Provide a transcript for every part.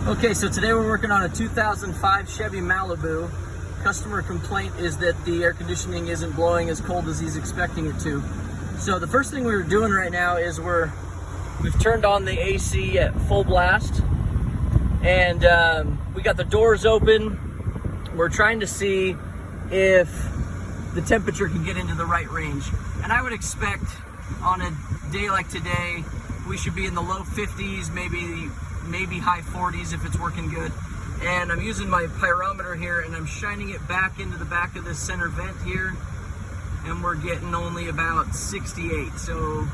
Okay, so today we're working on a 2005 Chevy Malibu. Customer complaint is that the air conditioning isn't blowing as cold as he's expecting it to. So the first thing we're doing right now is we've turned on the AC at full blast, and we got the doors open. We're trying to see if the temperature can get into the right range. And I would expect on a day like today, we should be in the low 50s, maybe high 40s if it's working good. And I'm using my pyrometer here and I'm shining it back into the back of this center vent here, and we're getting only about 68. So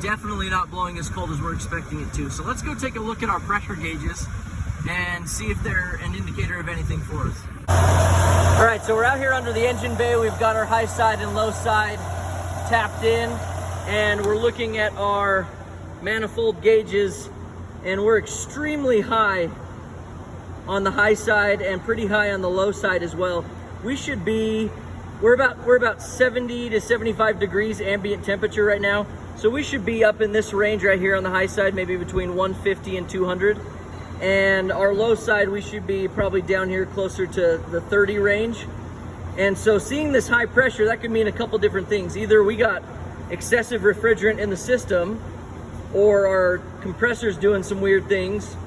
definitely not blowing as cold as we're expecting it to. So let's go take a look at our pressure gauges and see if they're an indicator of anything for us. All right, so we're out here under the engine bay. We've got our high side and low side tapped in, and we're looking at our manifold gauges, and we're extremely high on the high side and pretty high on the low side as well. We're about 70 to 75 degrees ambient temperature right now. So we should be up in this range right here on the high side, maybe between 150 and 200. And our low side, we should be probably down here closer to the 30 range. And so seeing this high pressure, that could mean a couple different things. Either we got excessive refrigerant in the system, or our compressor's doing some weird things,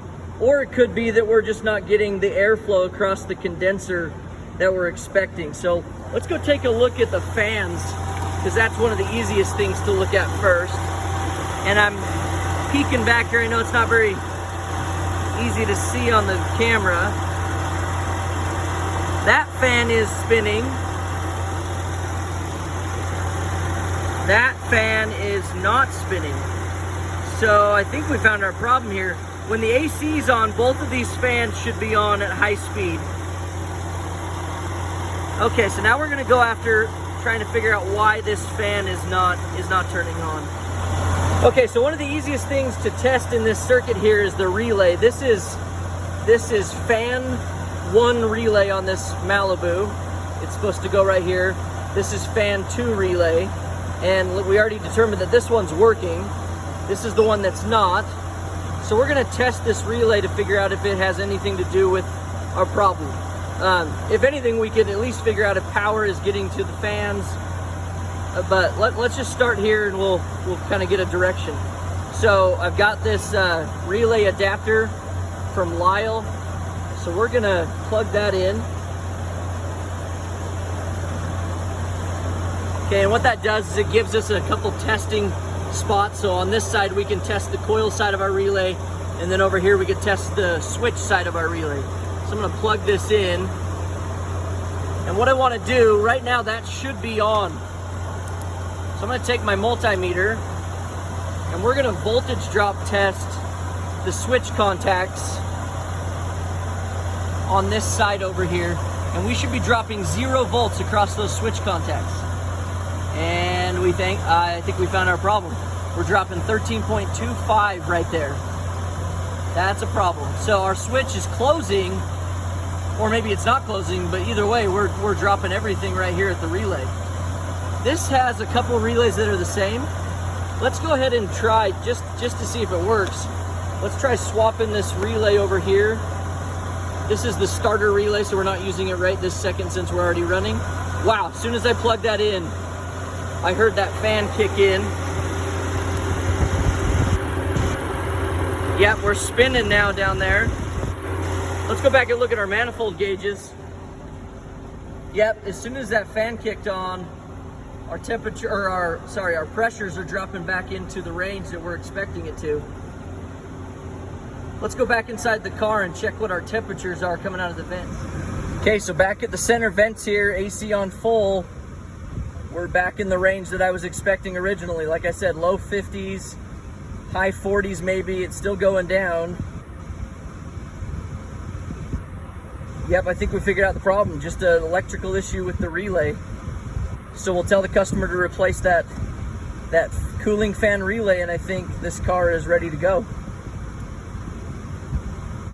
or it could be that we're just not getting the airflow across the condenser that we're expecting. So let's go take a look at the fans, because that's one of the easiest things to look at first. And I'm peeking back here. I know it's not very easy to see on the camera. That fan is spinning. That fan is not spinning. So I think we found our problem here. When the AC's on, both of these fans should be on at high speed. Okay, so now we're gonna go after trying to figure out why this fan is not turning on. Okay, so one of the easiest things to test in this circuit here is the relay. This is fan 1 relay on this Malibu. It's supposed to go right here. This is fan 2 relay, and we already determined that this one's working. This is the one that's not. So we're gonna test this relay to figure out if it has anything to do with our problem. If anything, we could at least figure out if power is getting to the fans. But let's just start here and we'll kind of get a direction. So I've got this relay adapter from Lyle. So we're gonna plug that in. Okay, and what that does is it gives us a couple testing spots. So on this side we can test the coil side of our relay, and then over here we can test the switch side of our relay. So I'm gonna plug this in, and what I wanna do, right now that should be on. So I'm gonna take my multimeter and we're gonna voltage drop test the switch contacts on this side over here, and we should be dropping 0 volts across those switch contacts. And I think we found our problem. We're dropping 13.25 right there. That's a problem. So our switch is closing, or maybe it's not closing, but either way, we're dropping everything right here at the relay. This has a couple relays that are the same. Let's go ahead and try, just to see if it works. Let's try swapping this relay over here. This is the starter relay, so we're not using it right this second since we're already running. Wow, as soon as I plug that in, I heard that fan kick in. Yep, we're spinning now down there. Let's go back and look at our manifold gauges. Yep, as soon as that fan kicked on, our temperature, or our pressures are dropping back into the range that we're expecting it to. Let's go back inside the car and check what our temperatures are coming out of the vents. Okay, so back at the center vents here, AC on full. We're back in the range that I was expecting originally. Like I said, low 50s, high 40s maybe. It's still going down. Yep, I think we figured out the problem. Just an electrical issue with the relay. So we'll tell the customer to replace that cooling fan relay, and I think this car is ready to go.